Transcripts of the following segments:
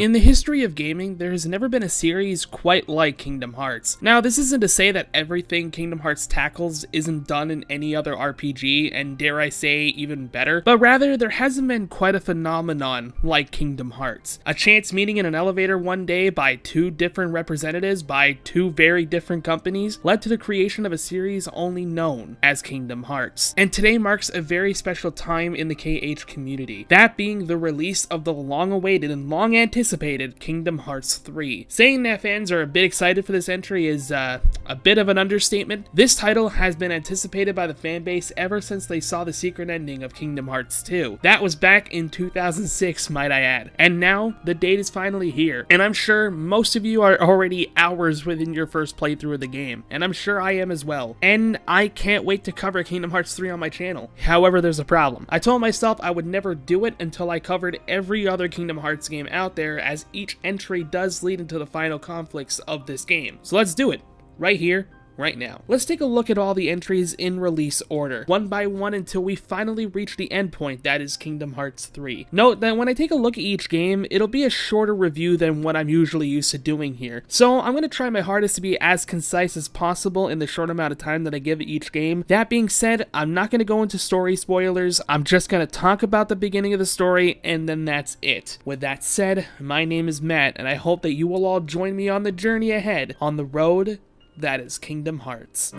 In the history of gaming, there has never been a series quite like Kingdom Hearts. Now, this isn't to say that everything Kingdom Hearts tackles isn't done in any other RPG, and dare I say, even better, but rather there hasn't been quite a phenomenon like Kingdom Hearts. A chance meeting in an elevator one day by two different representatives by two very different companies led to the creation of a series only known as Kingdom Hearts. And today marks a very special time in the KH community, that being the release of the long-awaited and long-anticipated Kingdom Hearts 3. Saying that fans are a bit excited for this entry is a bit of an understatement. This title has been anticipated by the fanbase ever since they saw the secret ending of Kingdom Hearts 2. That was back in 2006, might I add. And now, the date is finally here, and I'm sure most of you are already hours within your first playthrough of the game, and I'm sure I am as well. And I can't wait to cover Kingdom Hearts 3 on my channel. However, there's a problem. I told myself I would never do it until I covered every other Kingdom Hearts game out there, as each entry does lead into the final conflicts of this game. So let's do it, right here, right now. Let's take a look at all the entries in release order, one by one until we finally reach the endpoint that is Kingdom Hearts 3. Note that when I take a look at each game, it'll be a shorter review than what I'm usually used to doing here. So I'm going to try my hardest to be as concise as possible in the short amount of time that I give each game. That being said, I'm not going to go into story spoilers. I'm just going to talk about the beginning of the story, and then that's it. With that said, my name is Matt, and I hope that you will all join me on the journey ahead on the road that is Kingdom Hearts.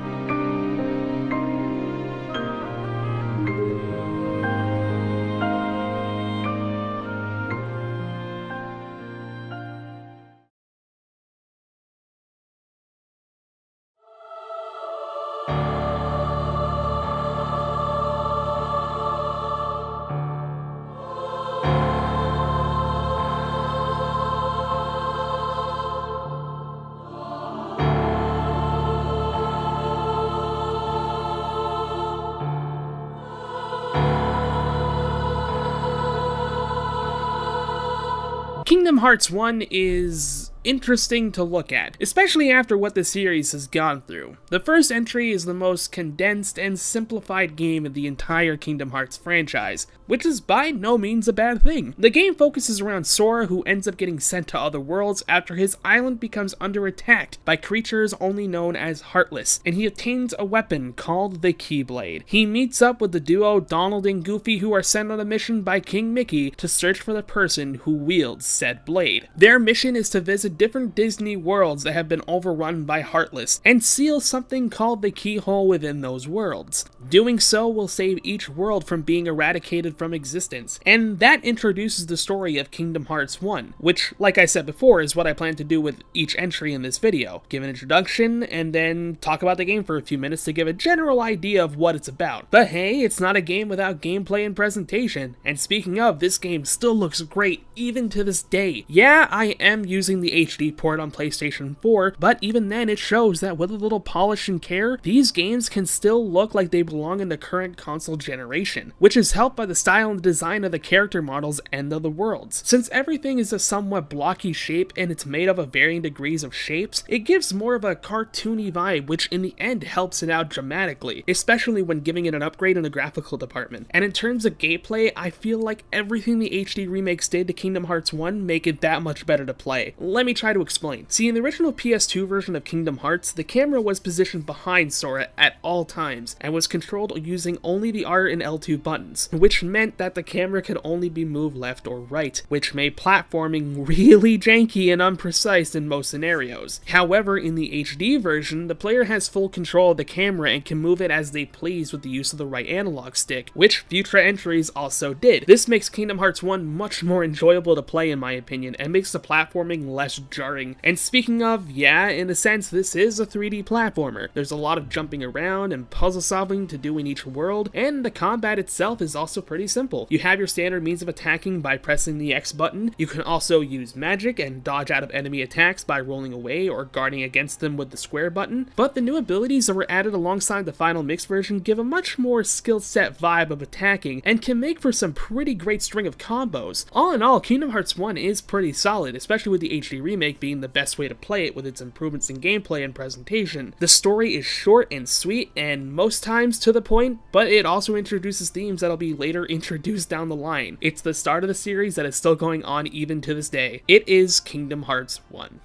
Kingdom Hearts 1 is interesting to look at, especially after what the series has gone through. The first entry is the most condensed and simplified game in the entire Kingdom Hearts franchise, which is by no means a bad thing. The game focuses around Sora, who ends up getting sent to other worlds after his island becomes under attack by creatures only known as Heartless, and he obtains a weapon called the Keyblade. He meets up with the duo Donald and Goofy, who are sent on a mission by King Mickey to search for the person who wields said blade. Their mission is to visit different Disney worlds that have been overrun by Heartless and seal something called the Keyhole within those worlds. Doing so will save each world from being eradicated from existence, and that introduces the story of Kingdom Hearts 1, which, like I said before, is what I plan to do with each entry in this video. Give an introduction, and then talk about the game for a few minutes to give a general idea of what it's about. But hey, it's not a game without gameplay and presentation, and speaking of, this game still looks great even to this day. Yeah, I am using the HD port on PlayStation 4, but even then it shows that with a little polish and care, these games can still look like they belong in the current console generation, which is helped by the style and design of the character models and of the worlds. Since everything is a somewhat blocky shape and it's made up of varying degrees of shapes, it gives more of a cartoony vibe, which in the end helps it out dramatically, especially when giving it an upgrade in the graphical department. And in terms of gameplay, I feel like everything the HD remakes did to Kingdom Hearts 1 make it that much better to play. Let me try to explain. See, in the original PS2 version of Kingdom Hearts, the camera was positioned behind Sora at all times, and was controlled using only the R and L2 buttons, which meant that the camera could only be moved left or right, which made platforming really janky and unprecise in most scenarios. However, in the HD version, the player has full control of the camera and can move it as they please with the use of the right analog stick, which future entries also did. This makes Kingdom Hearts 1 much more enjoyable to play in my opinion, and makes the platforming less jarring. And speaking of, yeah, in a sense, this is a 3D platformer. There's a lot of jumping around and puzzle solving to do in each world, and the combat itself is also pretty simple. You have your standard means of attacking by pressing the X button. You can also use magic and dodge out of enemy attacks by rolling away or guarding against them with the square button, but the new abilities that were added alongside the final mix version give a much more skill set vibe of attacking, and can make for some pretty great string of combos. All in all, Kingdom Hearts 1 is pretty solid, especially with the HD remake being the best way to play it with its improvements in gameplay and presentation. The story is short and sweet and most times to the point, but it also introduces themes that'll be later introduced down the line. It's the start of the series that is still going on even to this day. It is Kingdom Hearts 1.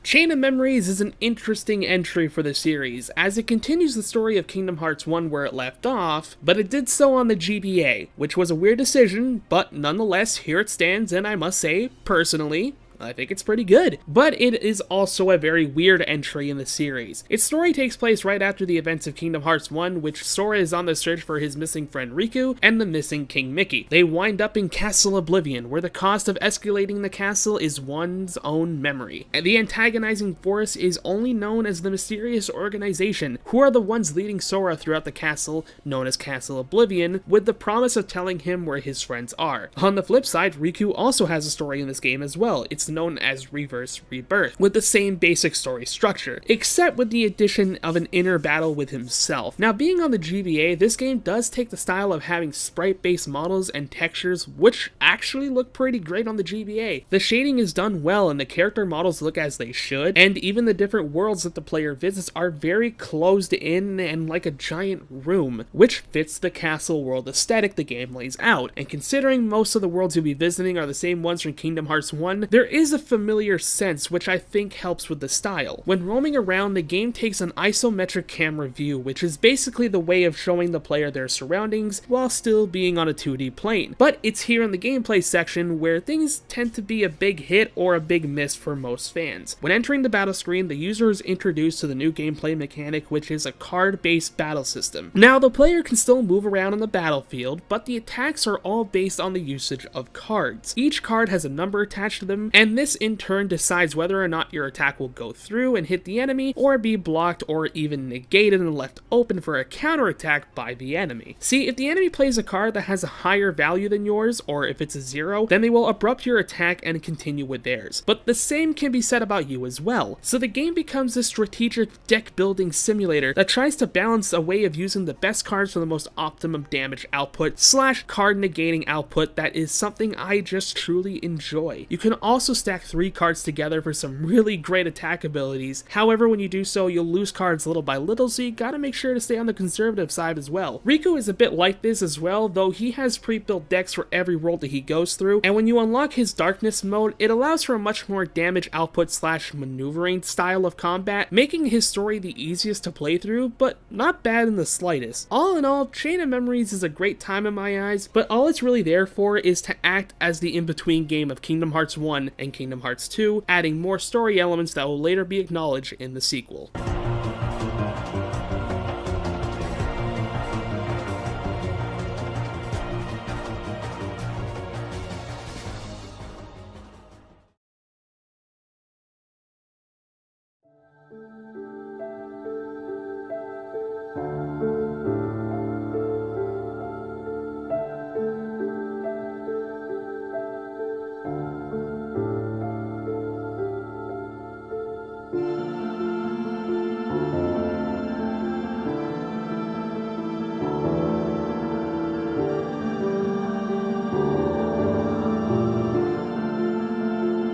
Chain of Memories is an interesting entry for the series, as it continues the story of Kingdom Hearts 1 where it left off, but it did so on the GBA, which was a weird decision, but nonetheless, here it stands, and I must say, personally, I think it's pretty good. But it is also a very weird entry in the series. Its story takes place right after the events of Kingdom Hearts 1, which Sora is on the search for his missing friend Riku and the missing King Mickey. They wind up in Castle Oblivion, where the cost of escalating the castle is one's own memory. And the antagonizing force is only known as the mysterious organization, who are the ones leading Sora throughout the castle, known as Castle Oblivion, with the promise of telling him where his friends are. On the flip side, Riku also has a story in this game as well. It's known as Reverse Rebirth, with the same basic story structure, except with the addition of an inner battle with himself. Now, being on the GBA, this game does take the style of having sprite-based models and textures, which actually look pretty great on the GBA. The shading is done well and the character models look as they should, and even the different worlds that the player visits are very closed in and like a giant room, which fits the castle world aesthetic the game lays out. And considering most of the worlds you'll be visiting are the same ones from Kingdom Hearts 1, there is a familiar sense which I think helps with the style. When roaming around, the game takes an isometric camera view, which is basically the way of showing the player their surroundings while still being on a 2D plane. But it's here in the gameplay section where things tend to be a big hit or a big miss for most fans. When entering the battle screen, the user is introduced to the new gameplay mechanic, which is a card-based battle system. Now, the player can still move around on the battlefield, but the attacks are all based on the usage of cards. Each card has a number attached to them, and this in turn decides whether or not your attack will go through and hit the enemy, or be blocked or even negated and left open for a counterattack by the enemy. See, if the enemy plays a card that has a higher value than yours, or if it's a 0, then they will abrupt your attack and continue with theirs. But the same can be said about you as well. So the game becomes a strategic deck building simulator that tries to balance a way of using the best cards for the most optimum damage output / card negating output that is something I just truly enjoy. You can also stack 3 cards together for some really great attack abilities. However, when you do so, you'll lose cards little by little, so you gotta make sure to stay on the conservative side as well. Riku is a bit like this as well, though he has pre-built decks for every world that he goes through, and when you unlock his darkness mode, it allows for a much more damage output / maneuvering style of combat, making his story the easiest to play through, but not bad in the slightest. All in all, Chain of Memories is a great time in my eyes, but all it's really there for is to act as the in-between game of Kingdom Hearts 1 and Kingdom Hearts 2, adding more story elements that will later be acknowledged in the sequel.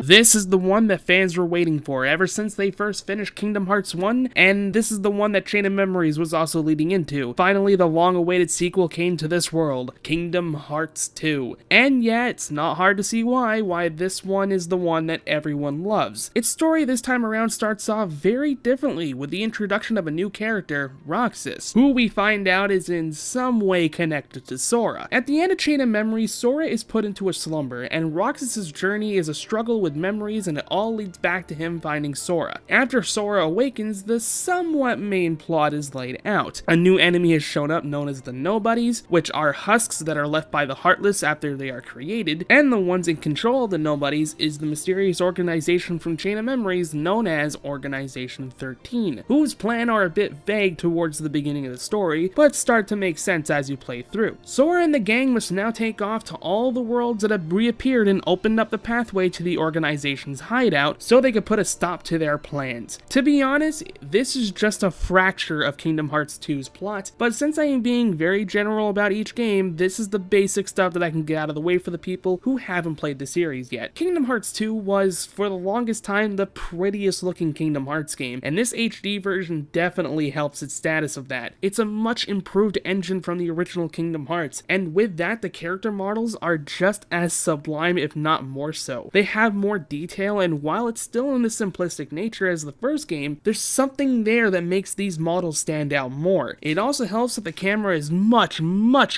This is the one that fans were waiting for ever since they first finished Kingdom Hearts 1, and this is the one that Chain of Memories was also leading into. Finally, the long-awaited sequel came to this world, Kingdom Hearts 2. And yeah, it's not hard to see why this one is the one that everyone loves. Its story this time around starts off very differently, with the introduction of a new character, Roxas, who we find out is in some way connected to Sora. At the end of Chain of Memories, Sora is put into a slumber, and Roxas' journey is a struggle with childhood memories, and it all leads back to him finding Sora. After Sora awakens, the somewhat main plot is laid out. A new enemy has shown up known as the Nobodies, which are husks that are left by the Heartless after they are created, and the ones in control of the Nobodies is the mysterious organization from Chain of Memories known as Organization 13, whose plan are a bit vague towards the beginning of the story, but start to make sense as you play through. Sora and the gang must now take off to all the worlds that have reappeared and opened up the pathway to the organization's hideout so they could put a stop to their plans. To be honest, this is just a fracture of Kingdom Hearts 2's plot, but since I am being very general about each game, this is the basic stuff that I can get out of the way for the people who haven't played the series yet. Kingdom Hearts 2 was, for the longest time, the prettiest looking Kingdom Hearts game, and this HD version definitely helps its status of that. It's a much improved engine from the original Kingdom Hearts, and with that, the character models are just as sublime, if not more so. They have more detail, and while it's still in the simplistic nature as the first game, there's something there that makes these models stand out more. It also helps that the camera is much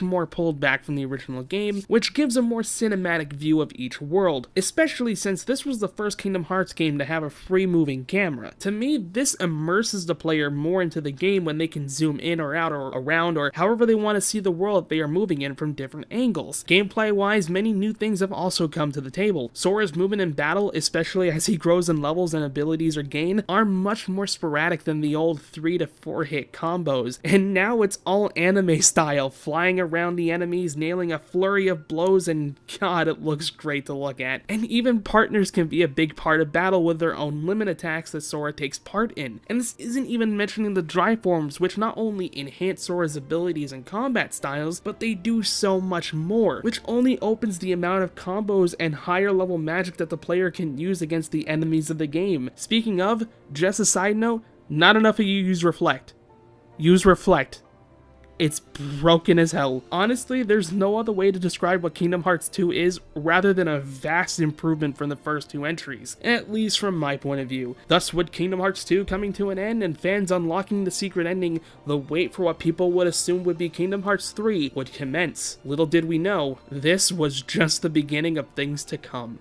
more pulled back from the original game, which gives a more cinematic view of each world, especially since this was the first Kingdom Hearts game to have a free moving camera. To me, this immerses the player more into the game when they can zoom in or out or around or however they want to see the world that they are moving in from different angles. Gameplay wise, many new things have also come to the table. Sora's movement in battle, especially as he grows in levels and abilities are gained, are much more sporadic than the old 3 to 4 hit combos, and now it's all anime style, flying around the enemies, nailing a flurry of blows, and god, it looks great to look at. And even partners can be a big part of battle with their own limit attacks that Sora takes part in. And this isn't even mentioning the dry forms, which not only enhance Sora's abilities and combat styles, but they do so much more, which only opens the amount of combos and higher level magic that the player can use against the enemies of the game. Speaking of, just a side note, not enough of you use Reflect. Use Reflect. It's broken as hell. Honestly, there's no other way to describe what Kingdom Hearts 2 is rather than a vast improvement from the first two entries, at least from my point of view. Thus, with Kingdom Hearts 2 coming to an end and fans unlocking the secret ending, the wait for what people would assume would be Kingdom Hearts 3 would commence. Little did we know, this was just the beginning of things to come.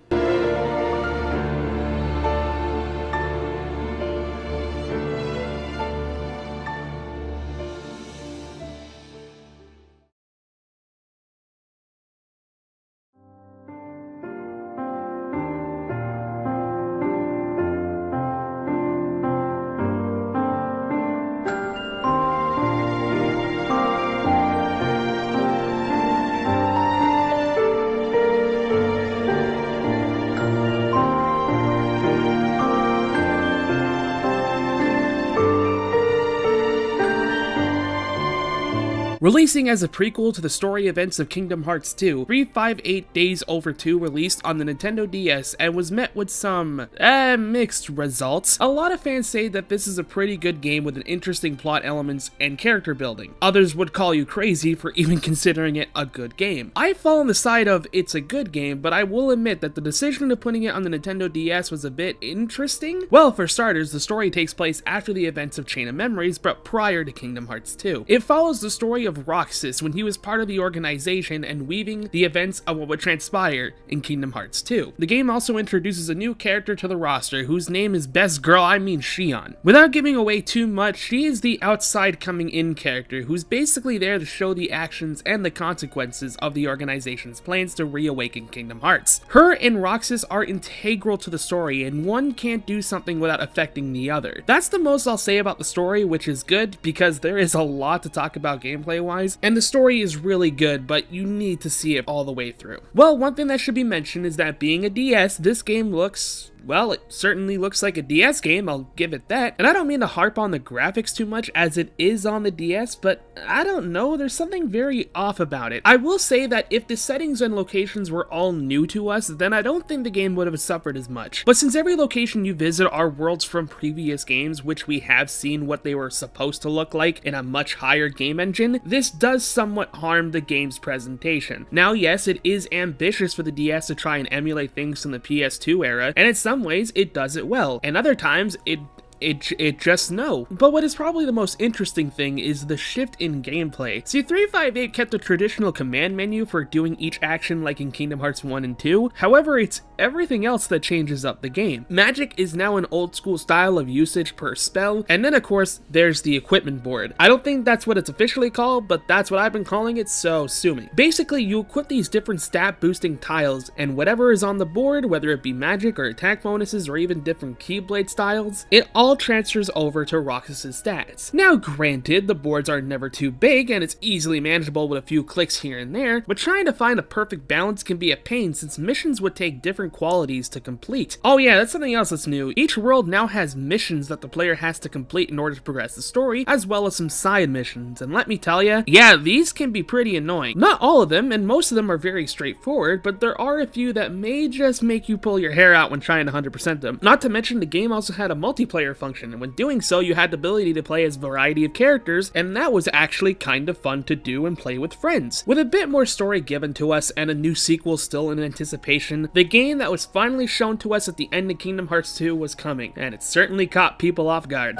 Releasing as a prequel to the story events of Kingdom Hearts 2, 358 Days Over 2 released on the Nintendo DS and was met with some, mixed results. A lot of fans say that this is a pretty good game with an interesting plot elements and character building. Others would call you crazy for even considering it a good game. I fall on the side of it's a good game, but I will admit that the decision of putting it on the Nintendo DS was a bit interesting. Well, for starters, the story takes place after the events of Chain of Memories, but prior to Kingdom Hearts 2. It follows the story of Roxas when he was part of the organization and weaving the events of what would transpire in Kingdom Hearts 2. The game also introduces a new character to the roster whose name is Best Girl, Xion. Without giving away too much, she is the outside coming in character who's basically there to show the actions and the consequences of the organization's plans to reawaken Kingdom Hearts. Her and Roxas are integral to the story, and one can't do something without affecting the other. That's the most I'll say about the story, which is good because there is a lot to talk about gameplay-wise, and the story is really good, but you need to see it all the way through. Well, one thing that should be mentioned is that being a DS, this game looks... well, it certainly looks like a DS game, I'll give it that. And I don't mean to harp on the graphics too much as it is on the DS, but I don't know, there's something very off about it. I will say that if the settings and locations were all new to us, then I don't think the game would have suffered as much. But since every location you visit are worlds from previous games, which we have seen what they were supposed to look like in a much higher game engine, this does somewhat harm the game's presentation. Now yes, it is ambitious for the DS to try and emulate things from the PS2 era, and it's some ways it does it well, and other times it it just no. But what is probably the most interesting thing is the shift in gameplay. See, 358 kept the traditional command menu for doing each action like in Kingdom Hearts 1 and 2, however it's everything else that changes up the game. Magic is now an old school style of usage per spell, and then of course there's the equipment board. I don't think that's what it's officially called, but that's what I've been calling it, so sue me. Basically, you equip these different stat boosting tiles, and whatever is on the board, whether it be magic or attack bonuses or even different keyblade styles, it all transfers over to Roxas's stats. Now granted, the boards are never too big and it's easily manageable with a few clicks here and there, but trying to find a perfect balance can be a pain since missions would take different qualities to complete. Oh yeah, that's something else that's new. Each world now has missions that the player has to complete in order to progress the story, as well as some side missions, and let me tell ya, yeah, these can be pretty annoying. Not all of them, and most of them are very straightforward, but there are a few that may just make you pull your hair out when trying to 100% them. Not to mention the game also had a multiplayer function, and when doing so you had the ability to play as a variety of characters, and that was actually kind of fun to do and play with friends. With a bit more story given to us and a new sequel still in anticipation, the game that was finally shown to us at the end of Kingdom Hearts 2 was coming, and it certainly caught people off guard.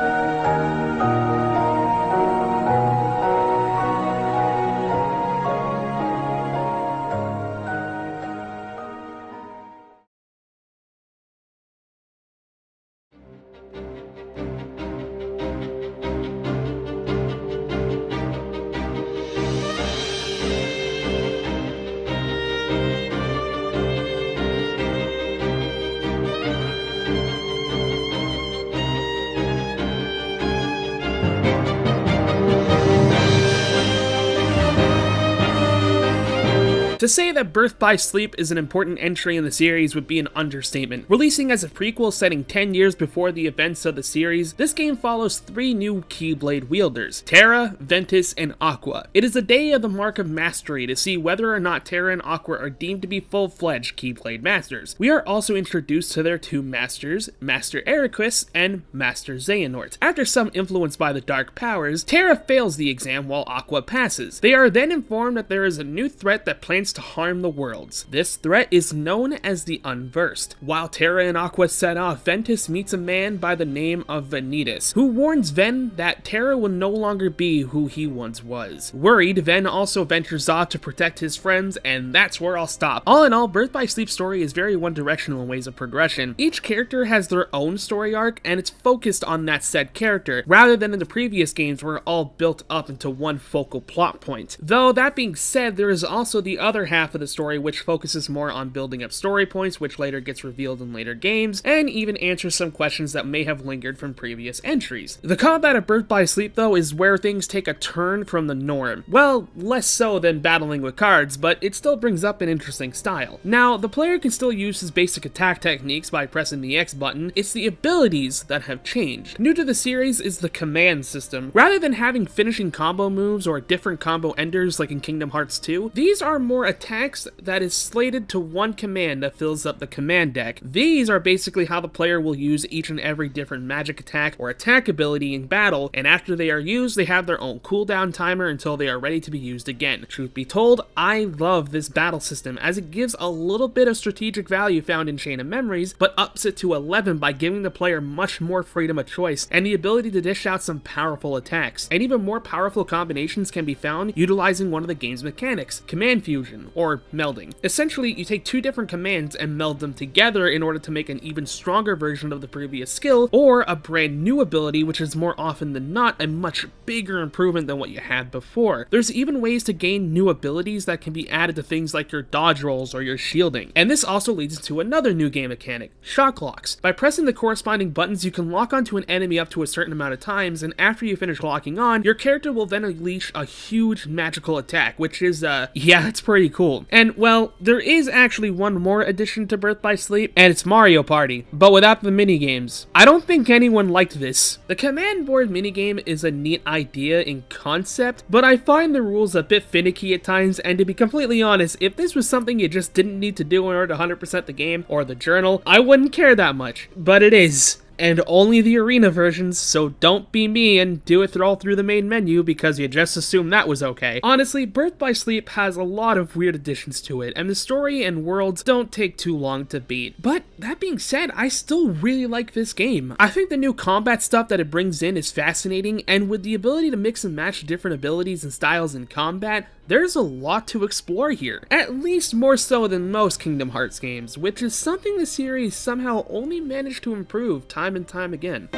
To say that Birth by Sleep is an important entry in the series would be an understatement. Releasing as a prequel setting 10 years before the events of the series, this game follows 3 new Keyblade wielders, Terra, Ventus, and Aqua. It is a day of the Mark of Mastery to see whether or not Terra and Aqua are deemed to be full-fledged Keyblade masters. We are also introduced to their 2 masters, Master Eriquis and Master Xehanort. After some influence by the Dark Powers, Terra fails the exam while Aqua passes. They are then informed that there is a new threat that plans to harm the worlds. This threat is known as the Unversed. While Terra and Aqua set off, Ventus meets a man by the name of Vanitas, who warns Ven that Terra will no longer be who he once was. Worried, Ven also ventures off to protect his friends, and that's where I'll stop. All in all, Birth by Sleep story is very one-directional in ways of progression. Each character has their own story arc, and it's focused on that said character, rather than in the previous games where it all built up into one focal plot point. Though, that being said, there is also the other half of the story which focuses more on building up story points, which later gets revealed in later games, and even answers some questions that may have lingered from previous entries. The combat of Birth by Sleep, though, is where things take a turn from the norm. Well, less so than battling with cards, but it still brings up an interesting style. Now, the player can still use his basic attack techniques by pressing the X button, it's the abilities that have changed. New to the series is the command system. Rather than having finishing combo moves or different combo enders like in Kingdom Hearts 2, these are more attacks that is slated to one command that fills up the command deck. These are basically how the player will use each and every different magic attack or attack ability in battle, and after they are used, they have their own cooldown timer until they are ready to be used again. Truth be told, I love this battle system as it gives a little bit of strategic value found in Chain of Memories, but ups it to 11 by giving the player much more freedom of choice and the ability to dish out some powerful attacks. And even more powerful combinations can be found utilizing one of the game's mechanics, command fusion, or melding. Essentially, you take 2 different commands and meld them together in order to make an even stronger version of the previous skill, or a brand new ability, which is more often than not a much bigger improvement than what you had before. There's even ways to gain new abilities that can be added to things like your dodge rolls or your shielding. And this also leads to another new game mechanic, shock locks. By pressing the corresponding buttons, you can lock onto an enemy up to a certain amount of times, and after you finish locking on, your character will then unleash a huge magical attack, which is, yeah, it's pretty cool. And, well, there is actually one more addition to Birth by Sleep, and it's Mario Party, but without the minigames. I don't think anyone liked this. The command board minigame is a neat idea in concept, but I find the rules a bit finicky at times, and to be completely honest, if this was something you just didn't need to do in order to 100% the game, or the journal, I wouldn't care that much. But it is. and only the arena versions, so don't be me and do it all through the main menu because you just assumed that was okay. Honestly, Birth by Sleep has a lot of weird additions to it, and the story and worlds don't take too long to beat. But that being said, I still really like this game. I think the new combat stuff that it brings in is fascinating, and with the ability to mix and match different abilities and styles in combat, there's a lot to explore here. At least more so than most Kingdom Hearts games, which is something the series somehow only managed to improve time and time again.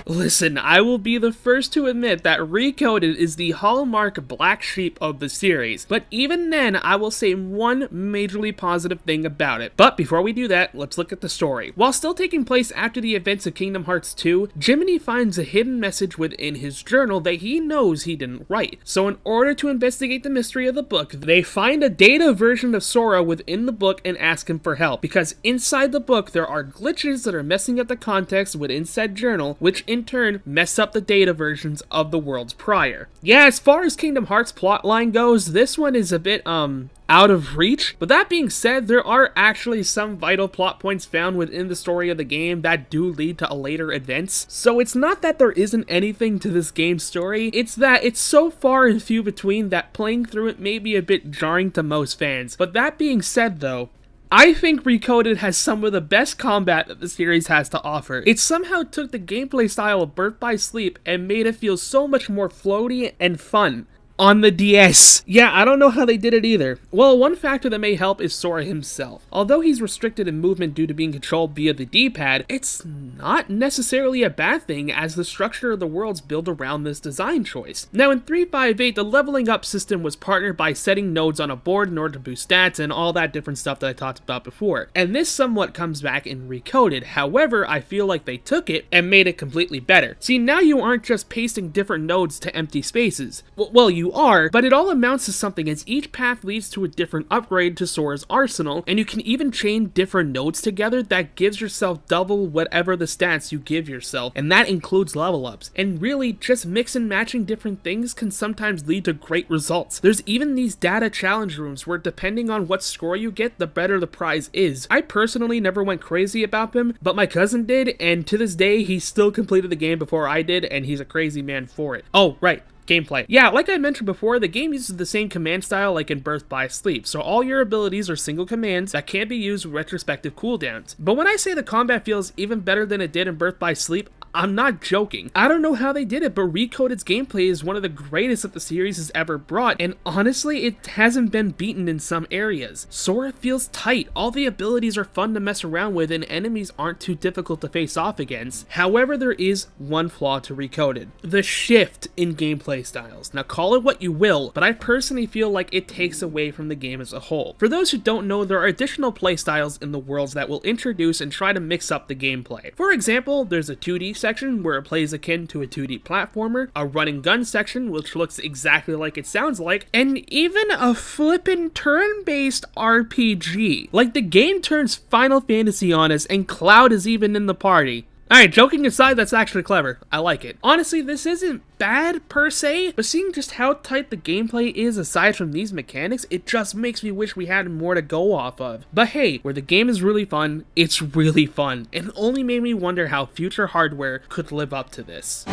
Listen, I will be the first to admit that Recoded is the hallmark black sheep of the series, but even then, I will say one majorly positive thing about it. But before we do that, let's look at the story. While still taking place after the events of Kingdom Hearts 2, Jiminy finds a hidden message within his journal that he knows he didn't write. So in order to investigate the mystery of the book, they find a data version of Sora within the book and ask him for help, because inside the book there are glitches that are messing up the context within said journal, which in turn mess up the data versions of the worlds prior. Yeah, as far as Kingdom Hearts plotline goes, this one is a bit, out of reach, but that being said, there are actually some vital plot points found within the story of the game that do lead to later events, so it's not that there isn't anything to this game's story, it's that it's so far and few between that playing through it may be a bit jarring to most fans. But that being said though, I think Recoded has some of the best combat that the series has to offer. It somehow took the gameplay style of Birth by Sleep and made it feel so much more floaty and fun. On the DS. Yeah, I don't know how they did it either. Well, one factor that may help is Sora himself. Although he's restricted in movement due to being controlled via the D-pad, it's not necessarily a bad thing as the structure of the worlds build around this design choice. Now in 358, the leveling up system was partnered by setting nodes on a board in order to boost stats and all that different stuff that I talked about before. And this somewhat comes back in Recoded. However, I feel like they took it and made it completely better. See, now you aren't just pasting different nodes to empty spaces. Well, you are, but it all amounts to something as each path leads to a different upgrade to Sora's arsenal, and you can even chain different nodes together that gives yourself double whatever the stats you give yourself, and that includes level ups. And really, just mix and matching different things can sometimes lead to great results. There's even these data challenge rooms where depending on what score you get, the better the prize is. I personally never went crazy about them, but my cousin did, and to this day, he still completed the game before I did, and he's a crazy man for it. Oh, right. Gameplay. Yeah, like I mentioned before, the game uses the same command style like in Birth by Sleep, so all your abilities are single commands that can't be used with retrospective cooldowns. But when I say the combat feels even better than it did in Birth by Sleep, I'm not joking. I don't know how they did it, but Recoded's gameplay is one of the greatest that the series has ever brought, and honestly, it hasn't been beaten in some areas. Sora feels tight, all the abilities are fun to mess around with, and enemies aren't too difficult to face off against. However, there is one flaw to Recoded: the shift in gameplay styles. Now call it what you will, but I personally feel like it takes away from the game as a whole. For those who don't know, there are additional playstyles in the worlds that will introduce and try to mix up the gameplay. For example, there's a 2D section where it plays akin to a 2D platformer, a run and gun section which looks exactly like it sounds like, and even a flippin' turn-based RPG. Like, the game turns Final Fantasy on us and Cloud is even in the party. Alright, joking aside, that's actually clever. I like it. Honestly, this isn't bad per se, but seeing just how tight the gameplay is aside from these mechanics, it just makes me wish we had more to go off of. But hey, where the game is really fun, it's really fun, and it only made me wonder how future hardware could live up to this.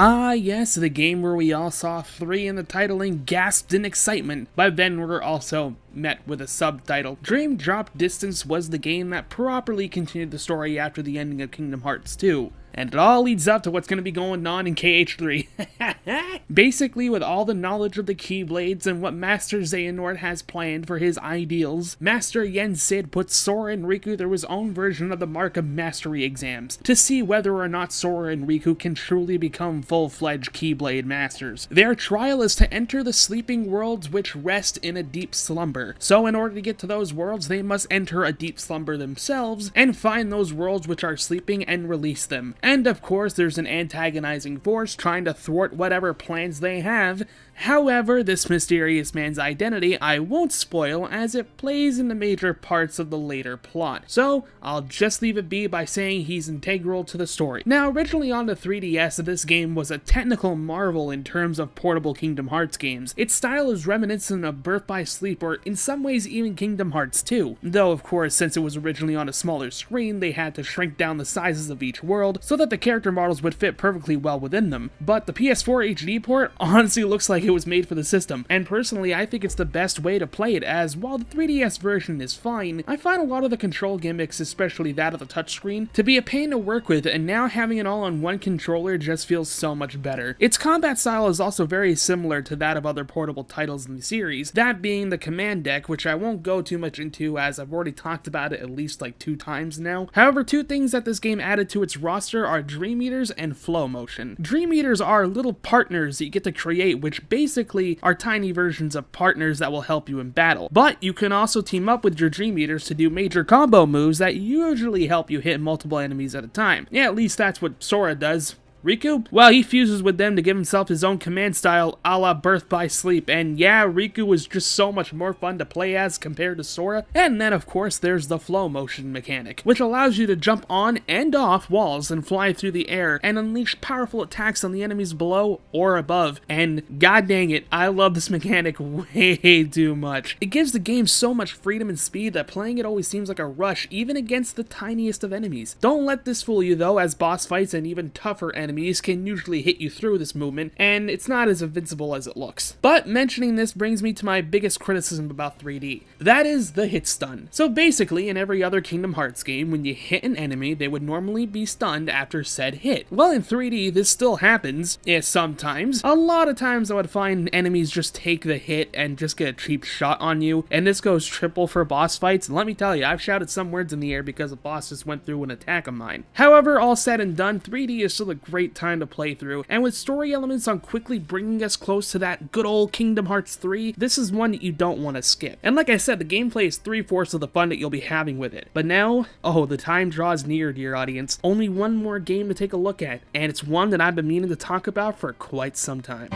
Ah yes, the game where we all saw 3 in the title and gasped in excitement, but then were also met with a subtitle. Dream Drop Distance was the game that properly continued the story after the ending of Kingdom Hearts 2. And it all leads up to what's going to be going on in KH3. Basically, with all the knowledge of the Keyblades and what Master Xehanort has planned for his ideals, Master Yen Sid puts Sora and Riku through his own version of the Mark of Mastery exams, to see whether or not Sora and Riku can truly become full-fledged Keyblade masters. Their trial is to enter the sleeping worlds which rest in a deep slumber. So in order to get to those worlds, they must enter a deep slumber themselves, and find those worlds which are sleeping and release them. And of course, there's an antagonizing force trying to thwart whatever plans they have. However, this mysterious man's identity I won't spoil, as it plays into major parts of the later plot. So, I'll just leave it be by saying he's integral to the story. Now, originally on the 3DS, this game was a technical marvel in terms of portable Kingdom Hearts games. Its style is reminiscent of Birth by Sleep, or in some ways even Kingdom Hearts 2. Though, of course, since it was originally on a smaller screen, they had to shrink down the sizes of each world so that the character models would fit perfectly well within them. But the PS4 HD port honestly looks like it was made for the system, and personally I think it's the best way to play it, as while the 3DS version is fine, I find a lot of the control gimmicks, especially that of the touchscreen, to be a pain to work with, and now having it all on one controller just feels so much better. Its combat style is also very similar to that of other portable titles in the series, that being the command deck, which I won't go too much into as I've already talked about it at least like 2 times now. However, 2 things that this game added to its roster are Dream Eaters and Flow Motion. Dream Eaters are little partners that you get to create, which basically are tiny versions of partners that will help you in battle. But you can also team up with your Dream Eaters to do major combo moves that usually help you hit multiple enemies at a time. Yeah, at least that's what Sora does. Riku? Well, he fuses with them to give himself his own command style a la Birth by Sleep, and yeah, Riku was just so much more fun to play as compared to Sora. And then of course there's the flow motion mechanic, which allows you to jump on and off walls and fly through the air and unleash powerful attacks on the enemies below or above, and god dang it, I love this mechanic way too much. It gives the game so much freedom and speed that playing it always seems like a rush, even against the tiniest of enemies. Don't let this fool you though, as boss fights and even tougher enemies can usually hit you through this movement, and it's not as invincible as it looks. But mentioning this brings me to my biggest criticism about 3D. That is the hit stun. So basically, in every other Kingdom Hearts game, when you hit an enemy, they would normally be stunned after said hit. Well, in 3D, this still happens, sometimes. A lot of times I would find enemies just take the hit and just get a cheap shot on you, and this goes triple for boss fights, and let me tell you, I've shouted some words in the air because a boss just went through an attack of mine. However, all said and done, 3D is still a great time to play through, and with story elements on quickly bringing us close to that good old Kingdom Hearts 3, this is one that you don't want to skip. And like I said, the gameplay is 3/4 of the fun that you'll be having with it. But now, oh, the time draws near, dear audience. Only one more game to take a look at, and it's one that I've been meaning to talk about for quite some time.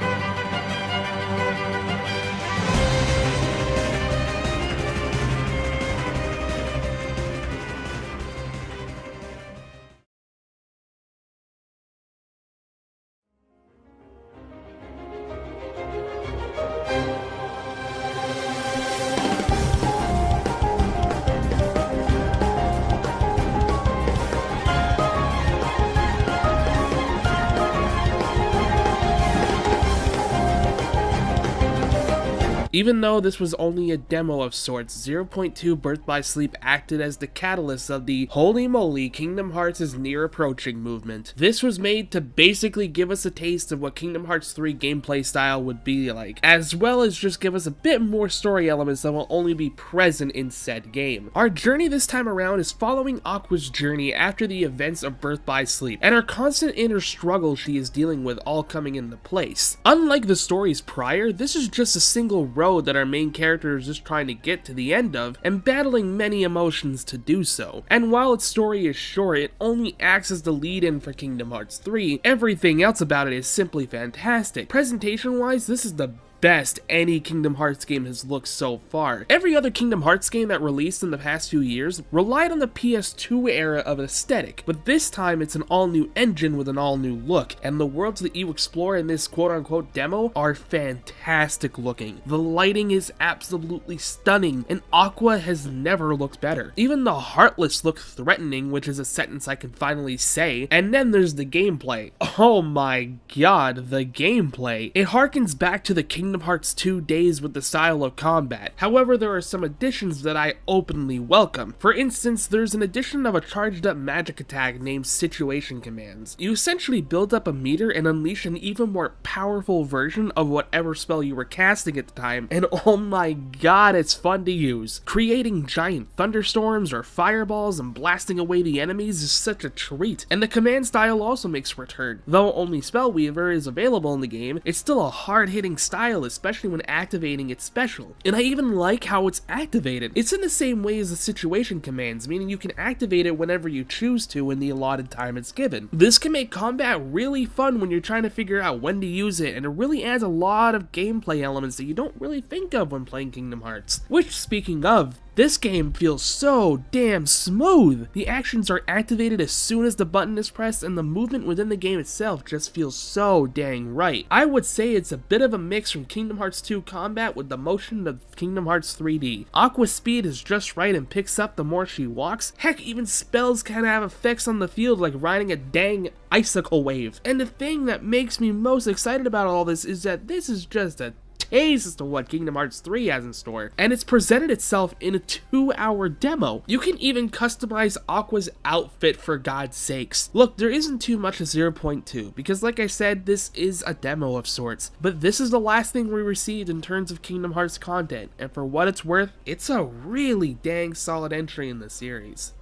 Even though this was only a demo of sorts, 0.2 Birth by Sleep acted as the catalyst of the holy moly Kingdom Hearts is near approaching movement. This was made to basically give us a taste of what Kingdom Hearts 3 gameplay style would be like, as well as just give us a bit more story elements that will only be present in said game. Our journey this time around is following Aqua's journey after the events of Birth by Sleep, and her constant inner struggle she is dealing with all coming into place. Unlike the stories prior, this is just a single road that our main character is just trying to get to the end of, and battling many emotions to do so. And while its story is short, it only acts as the lead-in for Kingdom Hearts 3, everything else about it is simply fantastic. Presentation-wise, this is the best any Kingdom Hearts game has looked so far. Every other Kingdom Hearts game that released in the past few years relied on the PS2 era of aesthetic, but this time it's an all-new engine with an all-new look, and the worlds that you explore in this quote-unquote demo are fantastic looking. The lighting is absolutely stunning, and Aqua has never looked better. Even the Heartless look threatening, which is a sentence I can finally say, and then there's the gameplay. Oh my god, the gameplay. It harkens back to the Kingdom Hearts 2 days with the style of combat. However, there are some additions that I openly welcome. For instance, there's an addition of a charged up magic attack named Situation Commands. You essentially build up a meter and unleash an even more powerful version of whatever spell you were casting at the time, and oh my god, it's fun to use. Creating giant thunderstorms or fireballs and blasting away the enemies is such a treat, and the command style also makes a return. Though only Spellweaver is available in the game, it's still a hard-hitting style, especially when activating its special. And I even like how it's activated. It's in the same way as the situation commands, meaning you can activate it whenever you choose to in the allotted time it's given. This can make combat really fun when you're trying to figure out when to use it, and it really adds a lot of gameplay elements that you don't really think of when playing Kingdom Hearts. Which, speaking of, this game feels so damn smooth! The actions are activated as soon as the button is pressed, and the movement within the game itself just feels so dang right. I would say it's a bit of a mix from Kingdom Hearts 2 combat with the motion of Kingdom Hearts 3D. Aqua's speed is just right and picks up the more she walks. Heck, even spells kinda have effects on the field like riding a dang icicle wave. And the thing that makes me most excited about all this is that this is just a taste as to what Kingdom Hearts 3 has in store, and it's presented itself in a 2-hour demo. You can even customize Aqua's outfit, for God's sakes. Look, there isn't too much to 0.2, because like I said, this is a demo of sorts, but this is the last thing we received in terms of Kingdom Hearts content, and for what it's worth, it's a really dang solid entry in the series.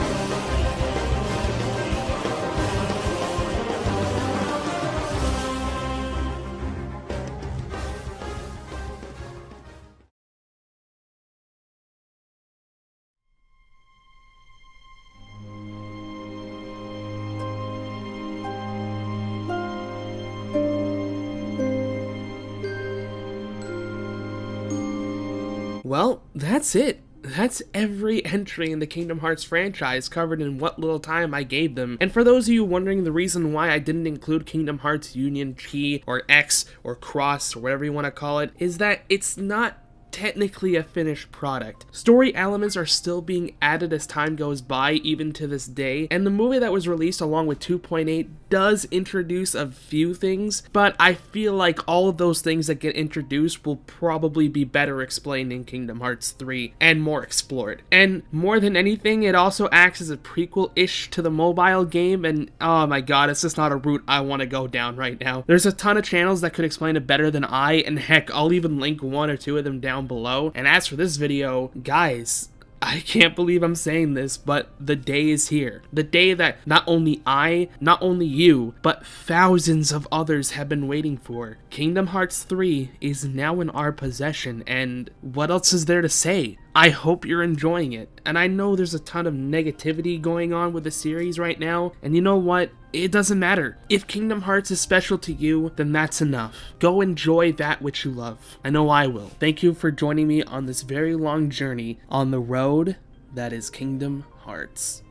Well, that's it. That's every entry in the Kingdom Hearts franchise covered in what little time I gave them. And for those of you wondering the reason why I didn't include Kingdom Hearts Union G or X or Cross or whatever you want to call it, is that it's not technically a finished product. Story elements are still being added as time goes by, even to this day, and the movie that was released along with 2.8 does introduce a few things, but I feel like all of those things that get introduced will probably be better explained in Kingdom Hearts 3 and more explored. And more than anything, it also acts as a prequel-ish to the mobile game, and oh my god, it's just not a route I want to go down right now. There's a ton of channels that could explain it better than I, and heck, I'll even link one or two of them down below. And as for this video, guys, I can't believe I'm saying this, but the day is here. The day that not only I, not only you, but thousands of others have been waiting for. Kingdom Hearts 3 is now in our possession, and what else is there to say? I hope you're enjoying it, and I know there's a ton of negativity going on with the series right now, and you know what? It doesn't matter. If Kingdom Hearts is special to you, then that's enough. Go enjoy that which you love. I know I will. Thank you for joining me on this very long journey on the road that is Kingdom Hearts.